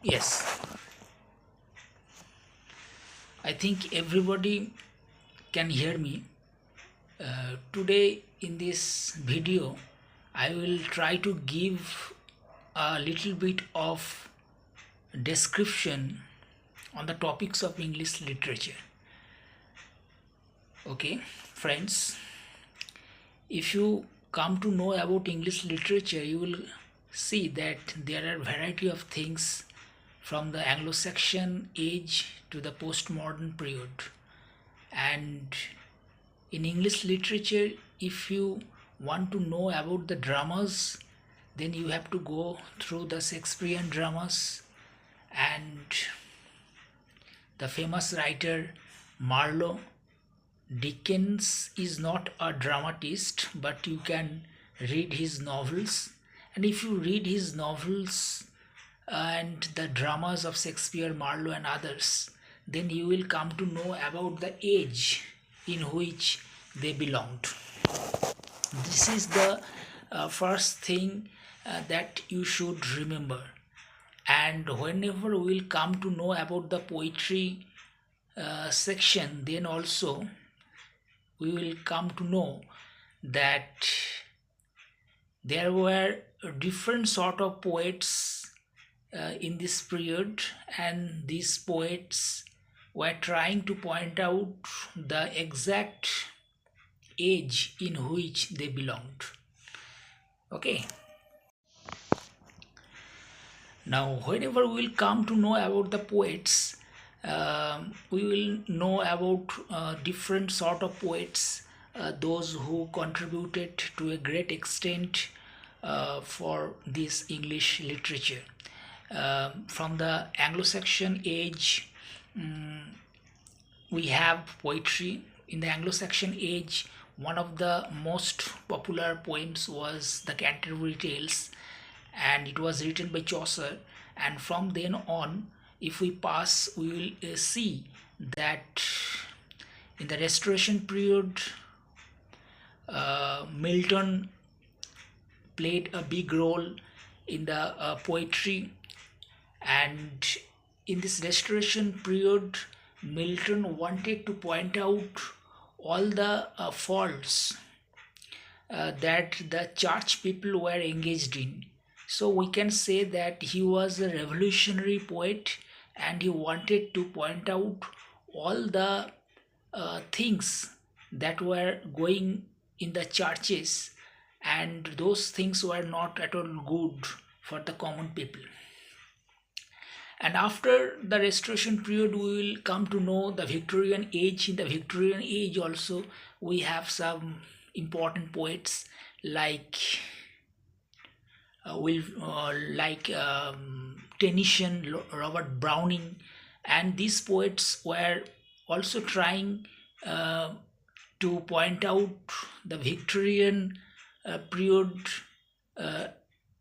Yes, I think everybody can hear me. Today, in this video, I will try to give a little bit of description on the topics of English literature. Okay, friends, if you come to know about English literature, you will see that there are variety of things from the Anglo-Saxon age to the postmodern period. And in English literature, if you want to know about the dramas, then you have to go through the Shakespearean dramas and the famous writer Marlowe. Dickens is not a dramatist, but you can read his novels. And if you read his novels and the dramas of Shakespeare, Marlowe, and others, then you will come to know about the age in which they belonged. This is the first thing that you should remember. And whenever we will come to know about the poetry section, then also we will come to know that there were different sort of poets in this period, and these poets were trying to point out the exact age in which they belonged. Okay, now whenever we will come to know about the poets, we will know about different sort of poets, those who contributed to a great extent for this English literature. From the Anglo-Saxon age, we have poetry. In the Anglo-Saxon age, one of the most popular poems was the Canterbury Tales, and it was written by Chaucer. And from then on, if we pass, we will see that in the Restoration period, Milton played a big role in the poetry, and in this Restoration period, Milton wanted to point out all the faults that the church people were engaged in. So we can say that he was a revolutionary poet, and he wanted to point out all the things that were going in the churches, and those things were not at all good for the common people. And after the Restoration period, we will come to know the Victorian age. In the Victorian age also, we have some important poets like Tennyson, Robert Browning, and these poets were also trying uh, to point out the Victorian period uh,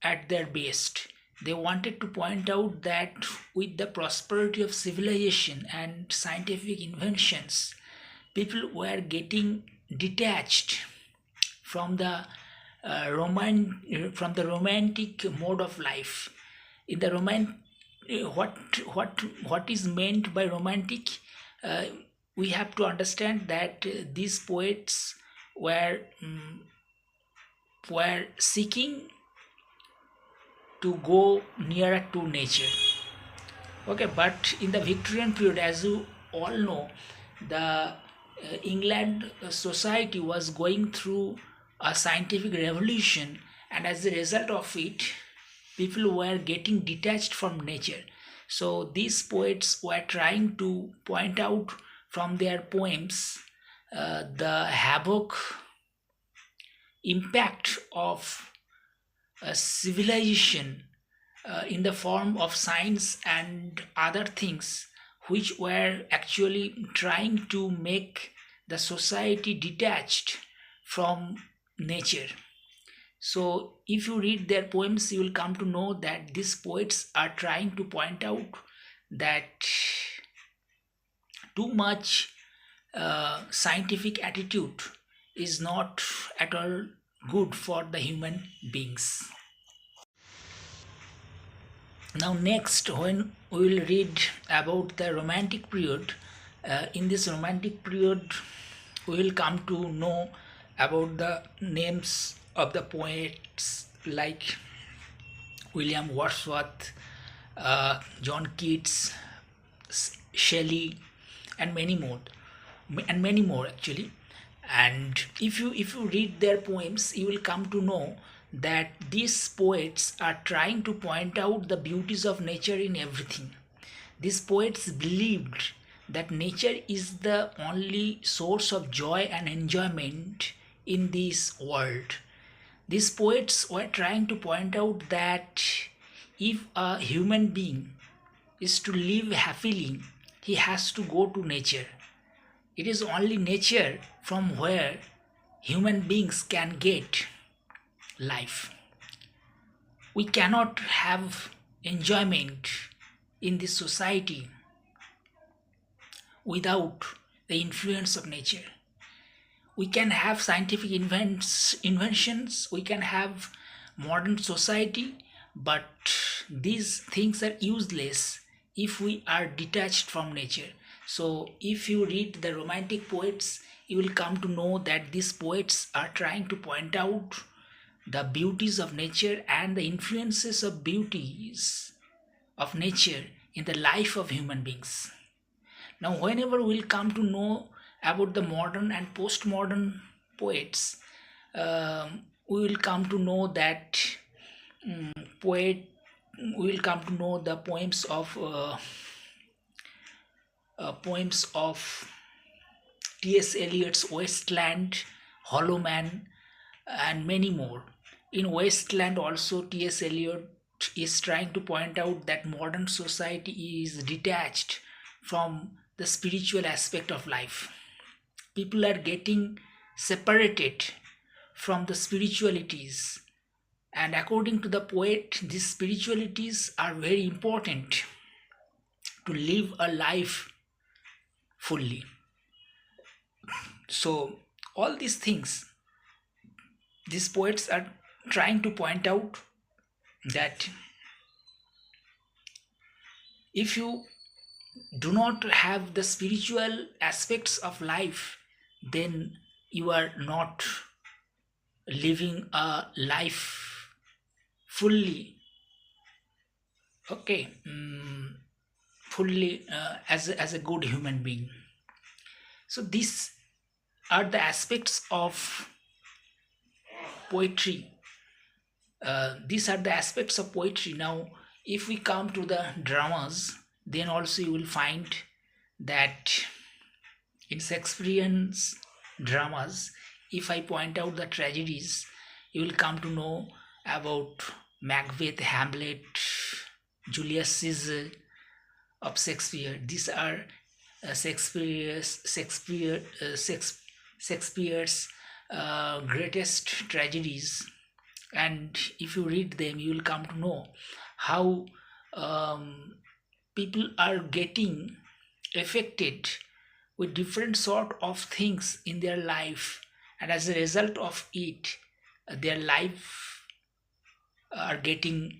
at their best. They wanted to point out that with the prosperity of civilization and scientific inventions, people were getting detached from the from the romantic mode of life. In the what what is meant by romantic? Uh, we have to understand that these poets were were seeking to go nearer to nature. Okay, but in the Victorian period, as you all know, the England society was going through a scientific revolution, and as a result of it, people were getting detached from nature. So these poets were trying to point out from their poems the havoc impact of a civilization in the form of science and other things, which were actually trying to make the society detached from nature. So if you read their poems, you will come to know that these poets are trying to point out that too much scientific attitude is not at all good for the human beings. Now, next, when we will read about the Romantic period, in this Romantic period, we will come to know about the names of the poets like William Wordsworth, John Keats, Shelley, and many more actually. And if you read their poems, you will come to know that these poets are trying to point out the beauties of nature in everything. These poets believed that nature is the only source of joy and enjoyment in this world. These poets were trying to point out that if a human being is to live happily, he has to go to nature. It is only nature from where human beings can get life. We cannot have enjoyment in this society without the influence of nature. We can have scientific inventions, we can have modern society, but these things are useless if we are detached from nature. So if you read the Romantic poets, you will come to know that these poets are trying to point out the beauties of nature and the influences of beauties of nature in the life of human beings. Now, whenever we'll come to know about the modern and postmodern poets, we will come to know that poet we will come to know the poems of T.S. Eliot's Wasteland, Hollow Man, and many more. In Wasteland, also, T.S. Eliot is trying to point out that modern society is detached from the spiritual aspect of life. People are getting separated from the spiritualities, and according to the poet, these spiritualities are very important to live a life fully. So, all these things, these poets are trying to point out that if you do not have the spiritual aspects of life, then you are not living a life fully, okay, fully as a good human being. So these are the aspects of poetry. These are the aspects of poetry. Now, if we come to the dramas, then also you will find that in Shakespearean's dramas, if I point out the tragedies, you will come to know about Macbeth, Hamlet, Julius Caesar of Shakespeare. These are Shakespeare's greatest tragedies, and if you read them, you will come to know how um, people are getting affected with different sort of things in their life, and as a result of it, their life are getting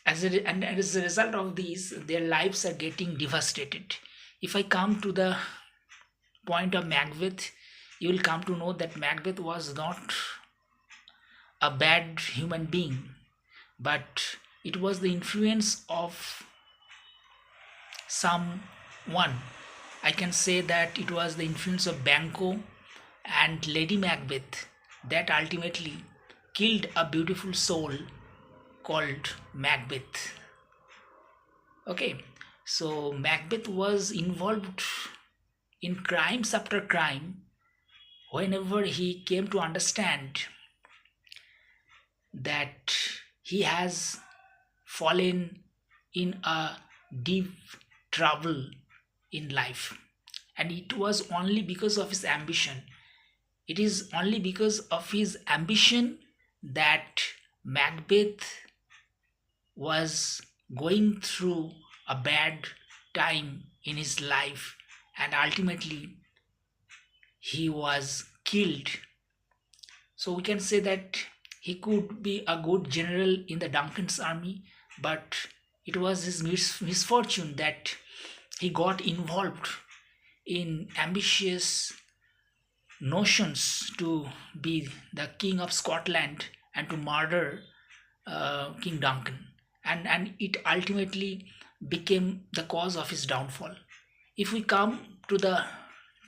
and as a result of these, their lives are getting devastated. If I come to the point of Macbeth, you will come to know that Macbeth was not a bad human being, but it was the influence of someone. I can say that it was the influence of Banquo and Lady Macbeth that ultimately killed a beautiful soul called Macbeth. Okay, so Macbeth was involved in crimes after crime. Whenever he came to understand that he has fallen in a deep trouble in life, and it was only because of his ambition. It is only because of his ambition that Macbeth was going through a bad time in his life, and ultimately he was killed. So we can say that he could be a good general in the Duncan's army, but It was his misfortune that he got involved in ambitious notions to be the king of Scotland and to murder King Duncan, and it ultimately became the cause of his downfall. If we come to the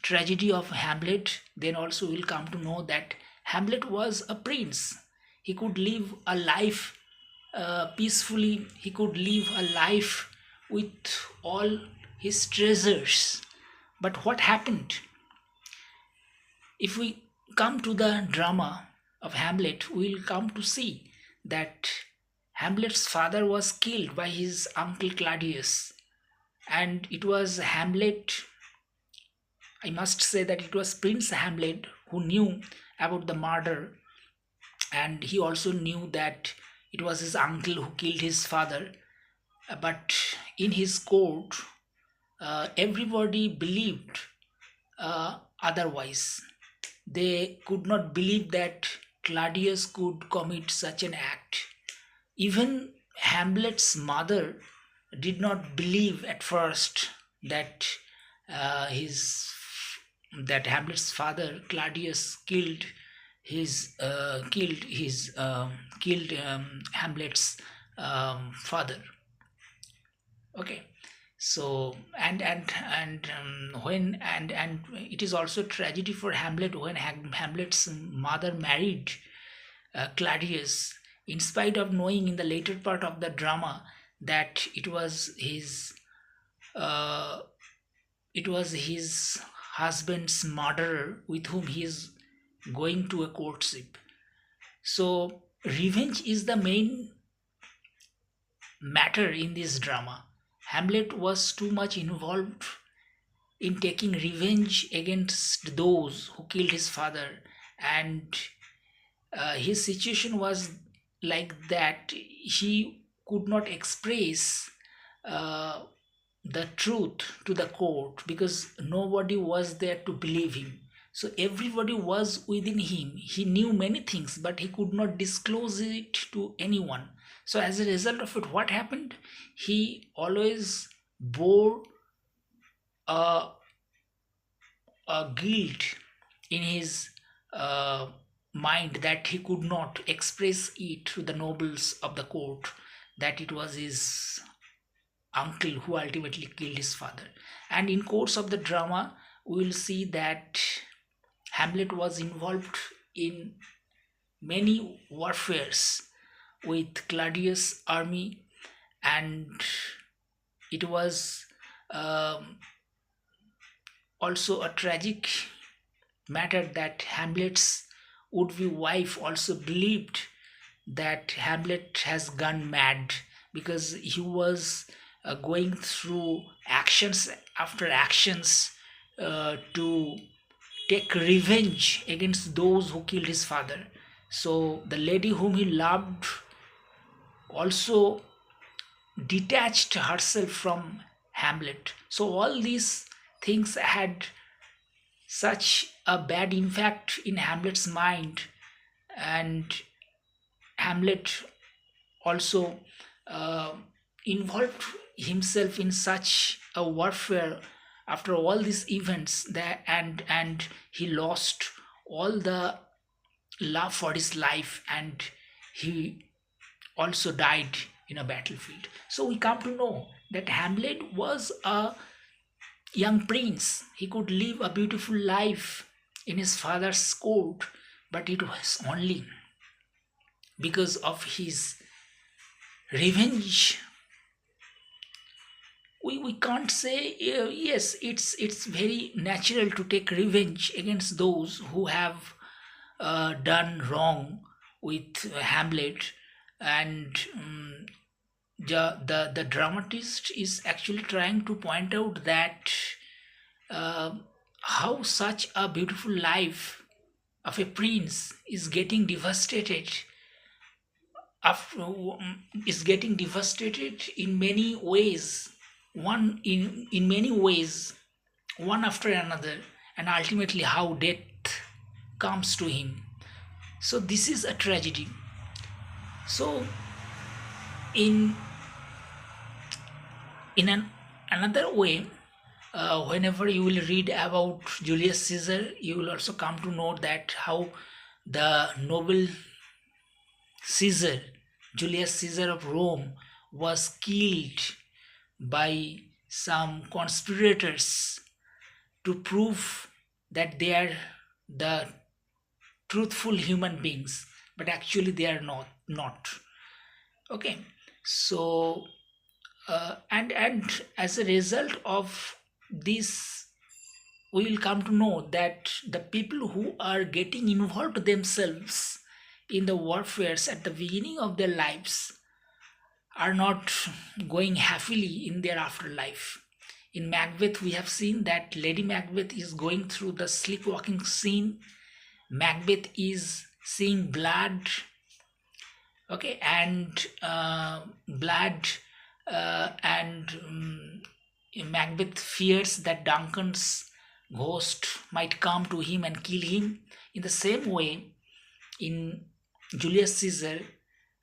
tragedy of Hamlet, then also we'll come to know that Hamlet was a prince. He could live a life peacefully, he could live a life with all his treasures. But what happened? If we come to the drama of Hamlet, we'll come to see that Hamlet's father was killed by his uncle Claudius, and it was Hamlet, I must say that it was Prince Hamlet who knew about the murder, and he also knew that it was his uncle who killed his father. But in his court, everybody believed otherwise. They could not believe that Claudius could commit such an act. Even Hamlet's mother did not believe at first that his that Hamlet's father Claudius killed Hamlet's father. Okay, so when and it is also tragedy for Hamlet when Hamlet's mother married Claudius, in spite of knowing in the later part of the drama that uh, it was his husband's murderer with whom he is going to a courtship. So revenge is the main matter in this drama. Hamlet was too much involved in taking revenge against those who killed his father, and his situation was like that. He could not express uh, the truth to the court because nobody was there to believe him. So everybody was within him. He knew many things, but he could not disclose it to anyone. So as a result of it, what happened? He always bore a, a guilt in his uh, mind that he could not express it to the nobles of the court, that it was his uncle who ultimately killed his father. And in course of the drama, we will see that Hamlet was involved in many warfares with Claudius' army, and it was um, also a tragic matter that Hamlet's would-be wife also believed that Hamlet has gone mad because he was going through actions after actions to take revenge against those who killed his father. So the lady whom he loved also detached herself from Hamlet. So all these things had such a bad impact in Hamlet's mind, and Hamlet also uh, involved himself in such a warfare after all these events that and he lost all the love for his life, and he also died in a battlefield. So we come to know that Hamlet was a young prince. He could live a beautiful life in his father's court, but it was only because of his revenge. We can't say yes, it's very natural to take revenge against those who have done wrong with Hamlet, and the dramatist is actually trying to point out that uh, how such a beautiful life of a prince is getting devastated after is getting devastated in many ways, one in many ways, one after another, and ultimately how death comes to him. So this is a tragedy. So in In another way, whenever you will read about Julius Caesar, you will also come to know that how the noble Caesar, Julius Caesar of Rome, was killed by some conspirators to prove that they are the truthful human beings, but actually they are not. Okay, so and as a result of this, we will come to know that the people who are getting involved themselves in the warfares at the beginning of their lives are not going happily in their afterlife. In Macbeth, we have seen that Lady Macbeth is going through the sleepwalking scene. Macbeth is seeing blood, okay, and blood, and Macbeth fears that Duncan's ghost might come to him and kill him. In the same way, in Julius Caesar,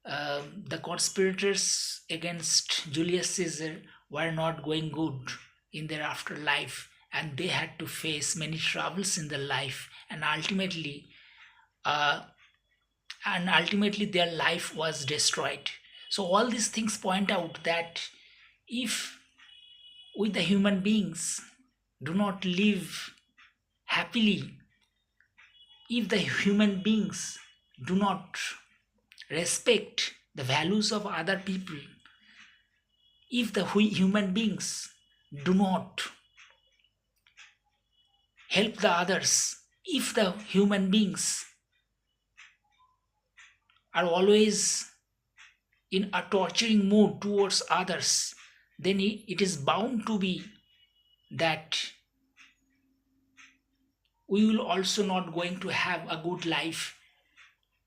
the conspirators against Julius Caesar were not going good in their afterlife, and they had to face many troubles in their life, uh, and ultimately their life was destroyed. So all these things point out that if we the human beings do not live happily, if the human beings do not respect the values of other people, if the human beings do not help the others, if the human beings are always in a torturing mood towards others, then it is bound to be that we will also not going to have a good life.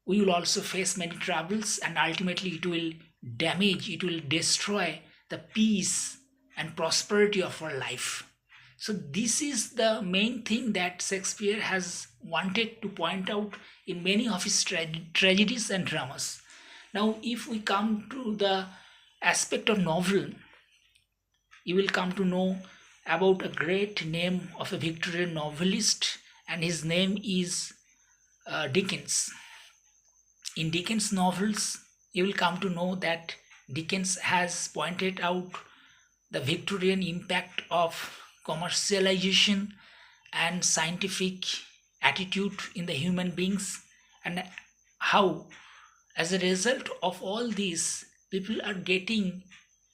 We will also face many troubles, and ultimately it will damage, it will destroy the peace and prosperity of our life. So this is the main thing that Shakespeare has wanted to point out in many of his tragedies and dramas. Now, if we come to the aspect of novel, you will come to know about a great name of a Victorian novelist, and his name is Dickens. In Dickens' novels, you will come to know that Dickens has pointed out the Victorian impact of commercialization and scientific attitude in the human beings, and how, as a result of all this, people are getting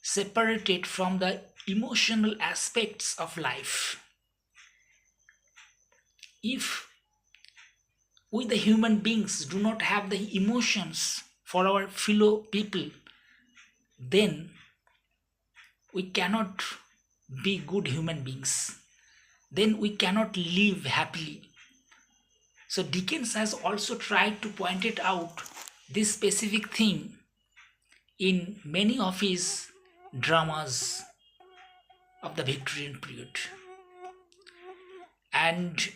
separated from the emotional aspects of life. If we, the human beings, do not have the emotions for our fellow people, then we cannot be good human beings. Then we cannot live happily. So Dickens has also tried to point it out, this specific thing, in many of his dramas of the Victorian period. And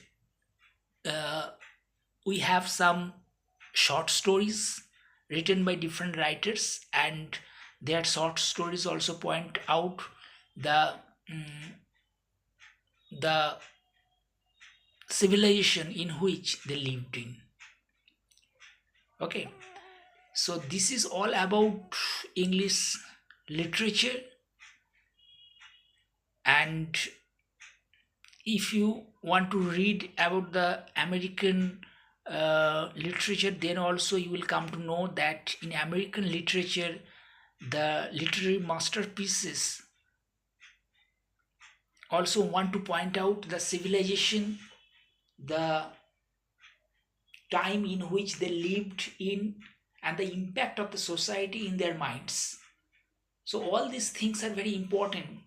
we have some short stories written by different writers, and their short stories also point out the the civilization in which they lived in. Okay, so this is all about English literature. And if you want to read about the American literature, then also you will come to know that in American literature, the literary masterpieces also want to point out the civilization, the time in which they lived in, and the impact of the society in their minds. So all these things are very important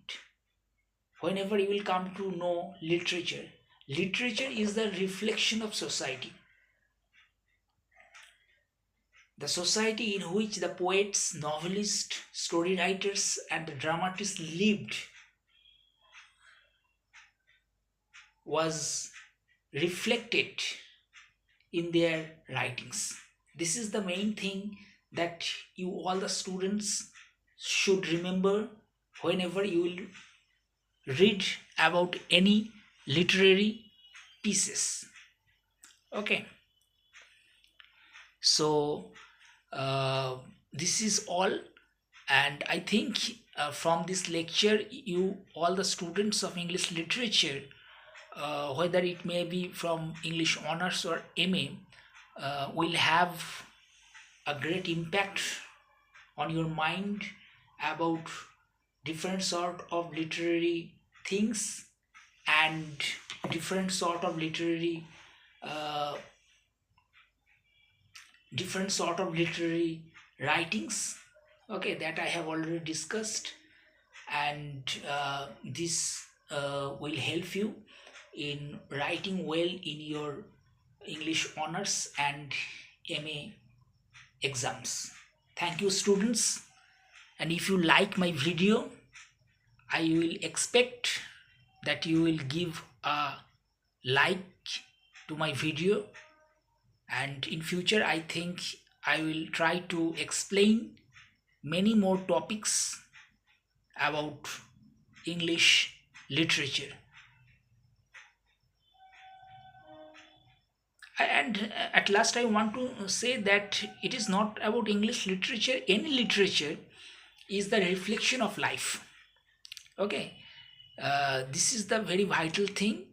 whenever you will come to know literature. Literature is the reflection of society. The society in which the poets, novelists, story writers, and the dramatists lived was reflected in their writings. This is the main thing that you, all the students, should remember whenever you will read about any literary pieces. Okay, so this is all, and I think from this lecture, you all the students of English literature, whether it may be from English honors or MA, will have a great impact on your mind about different sort of literary things and different sort of uh, literary writings, okay, that I have already discussed. And this will help you in writing well in your English honors and MA exams. Thank you, students. And if you like my video, I will expect that you will give a like to my video, and in future I think I will try to explain many more topics about English literature. And at last, I want to say that it is not about English literature. Any literature is the reflection of life. Okay, this is the very vital thing,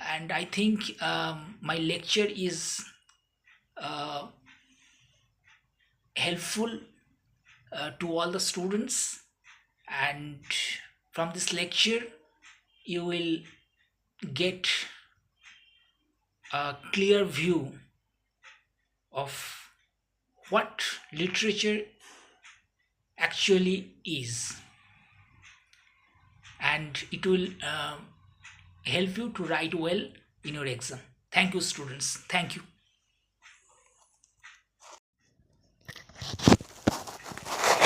and I think my lecture is uh, helpful to all the students, and from this lecture, you will get a clear view of what literature actually is, and it will help you to write well in your exam. Thank you, students. Thank you.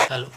Hello.